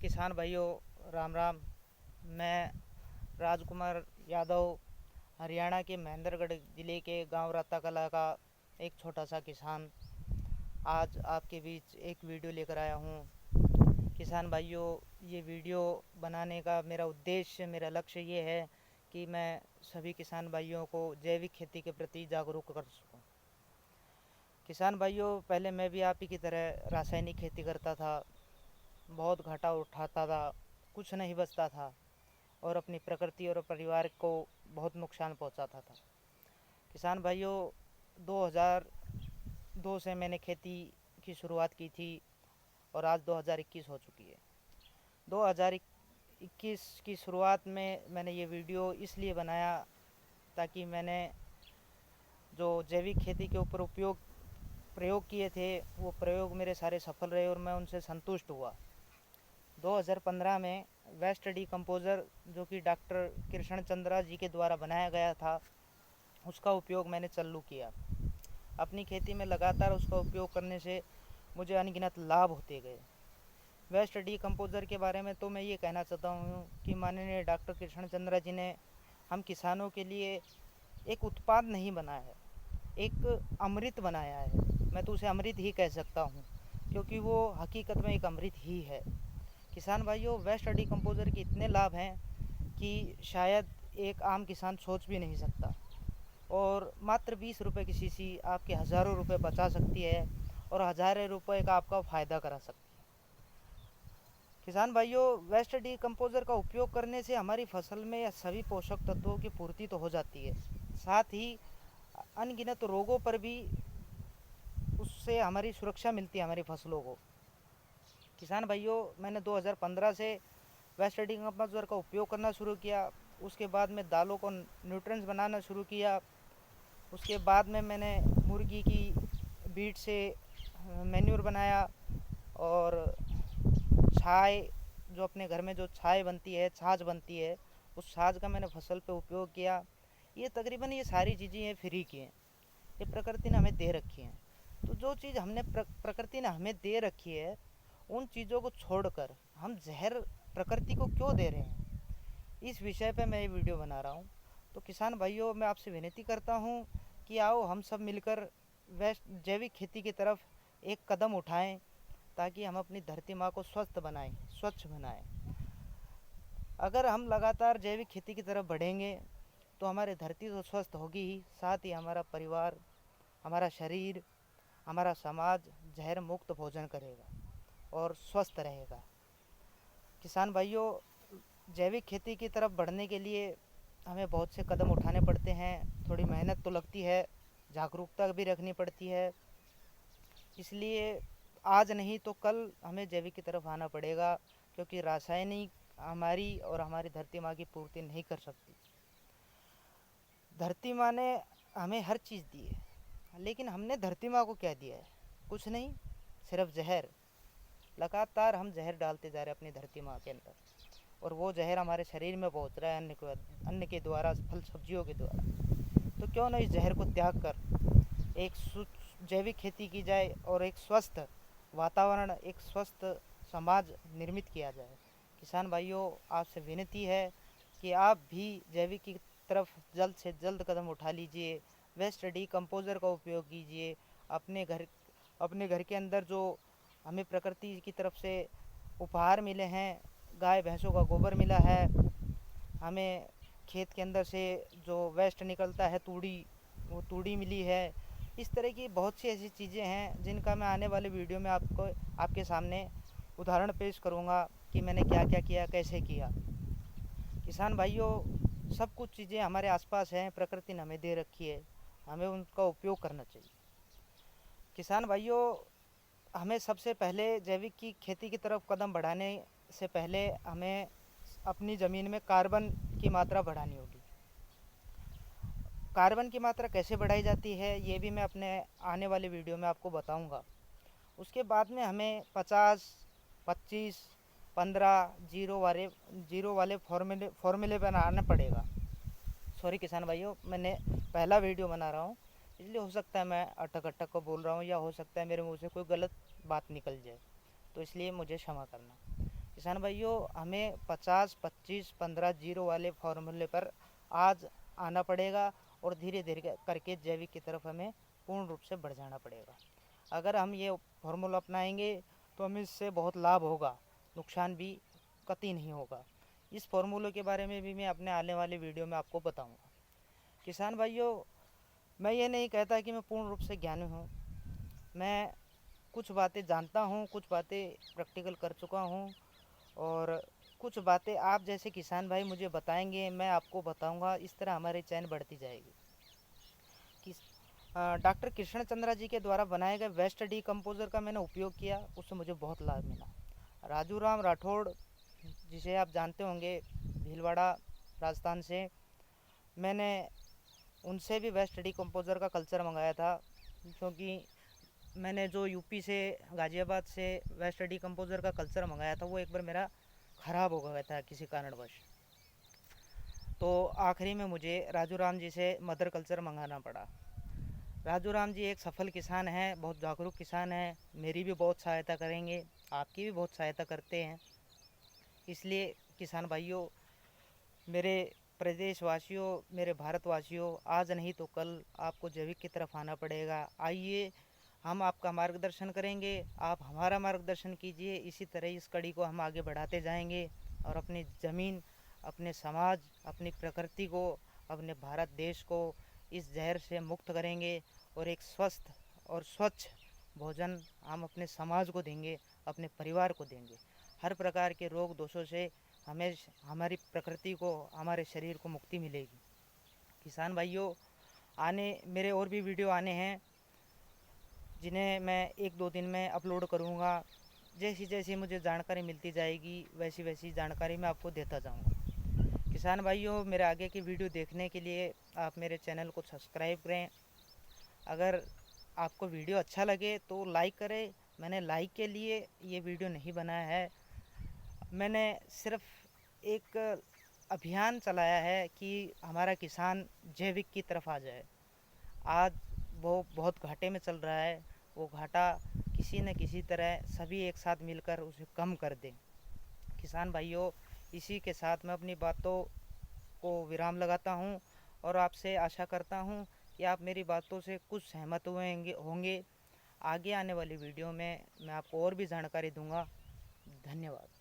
किसान भाइयों, राम राम। मैं राजकुमार यादव हरियाणा के महेंद्रगढ़ ज़िले के गांव राता कला का एक छोटा सा किसान आज आपके बीच एक वीडियो लेकर आया हूं। किसान भाइयों, ये वीडियो बनाने का मेरा उद्देश्य, मेरा लक्ष्य ये है कि मैं सभी किसान भाइयों को जैविक खेती के प्रति जागरूक कर सकूं। किसान भाइयों, पहले मैं भी आप ही की तरह रासायनिक खेती करता था, बहुत घाटा उठाता था, कुछ नहीं बचता था और अपनी प्रकृति और परिवार को बहुत नुकसान पहुंचाता था। किसान भाइयों, 2002 से मैंने खेती की शुरुआत की थी और आज 2021 हो चुकी है। 2021 की शुरुआत में मैंने ये वीडियो इसलिए बनाया ताकि मैंने जो जैविक खेती के ऊपर प्रयोग किए थे वो प्रयोग मेरे सारे सफल रहे और मैं उनसे संतुष्ट हुआ। 2015 में वेस्ट डिकम्पोज़र, जो कि डॉक्टर कृष्ण चंद्रा जी के द्वारा बनाया गया था, उसका उपयोग मैंने चालू किया। अपनी खेती में लगातार उसका उपयोग करने से मुझे अनगिनत लाभ होते गए। वेस्ट डिकम्पोज़र के बारे में तो मैं ये कहना चाहता हूँ कि माननीय डॉक्टर कृष्ण चंद्रा जी ने हम किसानों के लिए एक उत्पाद नहीं बनाया है, एक अमृत बनाया है। मैं तो उसे अमृत ही कह सकता हूँ क्योंकि वो हकीकत में एक अमृत ही है। किसान भाइयों, वेस्ट डिकम्पोज़र के इतने लाभ हैं कि शायद एक आम किसान सोच भी नहीं सकता और मात्र 20 रुपये की शीशी आपके हज़ारों रुपये बचा सकती है और हज़ारों रुपये का आपका फ़ायदा करा सकती है। किसान भाइयों, वेस्ट डिकम्पोज़र का उपयोग करने से हमारी फसल में सभी पोषक तत्वों की पूर्ति तो हो जाती है, साथ ही अनगिनत रोगों पर भी उससे हमारी सुरक्षा मिलती है हमारी फसलों को। किसान भाइयों, मैंने 2015 से वेस्ट डिकम्पोज़र का उपयोग करना शुरू किया। उसके बाद में दालों को न्यूट्रिएंट्स बनाना शुरू किया। उसके बाद में मैंने मुर्गी की बीट से मैन्योर बनाया और छाछ, जो अपने घर में जो छाछ बनती है, छाछ बनती है, उस छाछ का मैंने फसल पे उपयोग किया। ये तकरीबन ये सारी चीज़ें फ्री की हैं, ये प्रकृति ने हमें दे रखी हैं। तो जो चीज़ हमने प्रकृति ने हमें दे रखी है, उन चीज़ों को छोड़कर हम जहर प्रकृति को क्यों दे रहे हैं, इस विषय पे मैं ये वीडियो बना रहा हूँ। तो किसान भाइयों, मैं आपसे विनती करता हूँ कि आओ हम सब मिलकर वेस्ट जैविक खेती की तरफ एक कदम उठाएं ताकि हम अपनी धरती माँ को स्वस्थ बनाएं, स्वच्छ बनाएं। अगर हम लगातार जैविक खेती की तरफ बढ़ेंगे तो हमारी धरती तो स्वस्थ होगी ही, साथ ही हमारा परिवार, हमारा शरीर, हमारा समाज जहर मुक्त भोजन करेगा और स्वस्थ रहेगा। किसान भाइयों, जैविक खेती की तरफ बढ़ने के लिए हमें बहुत से कदम उठाने पड़ते हैं, थोड़ी मेहनत तो लगती है, जागरूकता भी रखनी पड़ती है। इसलिए आज नहीं तो कल हमें जैविक की तरफ आना पड़ेगा क्योंकि रासायनिक हमारी और हमारी धरती माँ की पूर्ति नहीं कर सकती। धरती माँ ने हमें हर चीज़ दी है, लेकिन हमने धरती माँ को क्या दिया है? कुछ नहीं, सिर्फ जहर। लगातार हम जहर डालते जा रहे हैं अपनी धरती माँ के अंदर और वो जहर हमारे शरीर में पहुँच रहा है अन्न के द्वारा, फल सब्जियों के द्वारा। तो क्यों ना इस जहर को त्याग कर एक जैविक खेती की जाए और एक स्वस्थ वातावरण, एक स्वस्थ समाज निर्मित किया जाए। किसान भाइयों, आपसे विनती है कि आप भी जैविक की तरफ जल्द से जल्द कदम उठा लीजिए, वेस्ट डिकम्पोज़र का उपयोग कीजिए। अपने घर के अंदर जो हमें प्रकृति की तरफ से उपहार मिले हैं, गाय भैंसों का गोबर मिला है, हमें खेत के अंदर से जो वेस्ट निकलता है तूड़ी, वो तूड़ी मिली है। इस तरह की बहुत सी ऐसी चीज़ें हैं जिनका मैं आने वाले वीडियो में आपके सामने उदाहरण पेश करूँगा कि मैंने क्या क्या किया, कैसे किया। किसान भाइयों, सब कुछ चीज़ें हमारे आसपास हैं, प्रकृति ने हमें दे रखी है, हमें उनका उपयोग करना चाहिए। किसान भाइयों, हमें सबसे पहले जैविक की खेती की तरफ कदम बढ़ाने से पहले हमें अपनी ज़मीन में कार्बन की मात्रा बढ़ानी होगी। कार्बन की मात्रा कैसे बढ़ाई जाती है ये भी मैं अपने आने वाले वीडियो में आपको बताऊंगा। उसके बाद में हमें 50, 25, 15 जीरो वाले फॉर्मूले बनाना पड़ेगा। सॉरी किसान भाइयों, मैंने पहला वीडियो बना रहा हूँ, इसलिए हो सकता है मैं अटक अटक को बोल रहा हूँ या हो सकता है मेरे मुंह से कोई गलत बात निकल जाए, तो इसलिए मुझे क्षमा करना। किसान भाइयों, हमें 50, 25, 15 जीरो वाले फॉर्मूले पर आज आना पड़ेगा और धीरे धीरे करके जैविक की तरफ हमें पूर्ण रूप से बढ़ जाना पड़ेगा। अगर हम ये फॉर्मूला अपनाएंगे तो हमें इससे बहुत लाभ होगा, नुकसान भी कतई नहीं होगा। इस फॉर्मूले के बारे में भी मैं अपने आने वाले वीडियो में आपको बताऊंगा। किसान भाइयों, मैं ये नहीं कहता कि मैं पूर्ण रूप से ज्ञानी हूँ। मैं कुछ बातें जानता हूँ, कुछ बातें प्रैक्टिकल कर चुका हूँ और कुछ बातें आप जैसे किसान भाई मुझे बताएंगे, मैं आपको बताऊंगा। इस तरह हमारी चैन बढ़ती जाएगी। किस डॉक्टर कृष्ण चंद्रा जी के द्वारा बनाए गए वेस्ट डीकम्पोज़र का मैंने उपयोग किया, उससे मुझे बहुत लाभ मिला। राजू राम राठौड़, जिसे आप जानते होंगे, भीलवाड़ा राजस्थान से, मैंने उनसे भी वेस्ट डीकम्पोज़र का कल्चर मंगाया था, क्योंकि मैंने जो यूपी से, गाज़ियाबाद से वेस्ट डीकम्पोज़र का कल्चर मंगाया था, वो एक बार मेरा ख़राब हो गया था किसी कारणवश। तो आखिरी में मुझे राजू राम जी से मदर कल्चर मंगाना पड़ा। राजू राम जी एक सफल किसान हैं, बहुत जागरूक किसान हैं, मेरी भी बहुत सहायता करेंगे, आपकी भी बहुत सहायता करते हैं। इसलिए किसान भाइयों, मेरे प्रदेशवासियों, मेरे भारतवासियों, आज नहीं तो कल आपको जैविक की तरफ आना पड़ेगा। आइए, हम आपका मार्गदर्शन करेंगे, आप हमारा मार्गदर्शन कीजिए। इसी तरह इस कड़ी को हम आगे बढ़ाते जाएंगे और अपनी ज़मीन, अपने समाज, अपनी प्रकृति को, अपने भारत देश को इस जहर से मुक्त करेंगे और एक स्वस्थ और स्वच्छ भोजन हम अपने समाज को देंगे, अपने परिवार को देंगे। हर प्रकार के रोग दोषों से हमें, हमारी प्रकृति को, हमारे शरीर को मुक्ति मिलेगी। किसान भाइयों, आने मेरे और भी वीडियो आने हैं, जिन्हें मैं 1-2 दिन में अपलोड करूँगा। जैसी जैसी मुझे जानकारी मिलती जाएगी, वैसी वैसी जानकारी मैं आपको देता जाऊँगा। किसान भाइयों, मेरे आगे की वीडियो देखने के लिए आप मेरे चैनल को सब्सक्राइब करें। अगर आपको वीडियो अच्छा लगे तो लाइक करें। मैंने लाइक के लिए ये वीडियो नहीं बनाया है, मैंने सिर्फ एक अभियान चलाया है कि हमारा किसान जैविक की तरफ आ जाए। आज वो बहुत घाटे में चल रहा है, वो घाटा किसी न किसी तरह सभी एक साथ मिलकर उसे कम कर दें। किसान भाइयों, इसी के साथ मैं अपनी बातों को विराम लगाता हूँ और आपसे आशा करता हूँ कि आप मेरी बातों से कुछ सहमत हुए होंगे। आगे आने वाली वीडियो में मैं आपको और भी जानकारी दूंगा। धन्यवाद।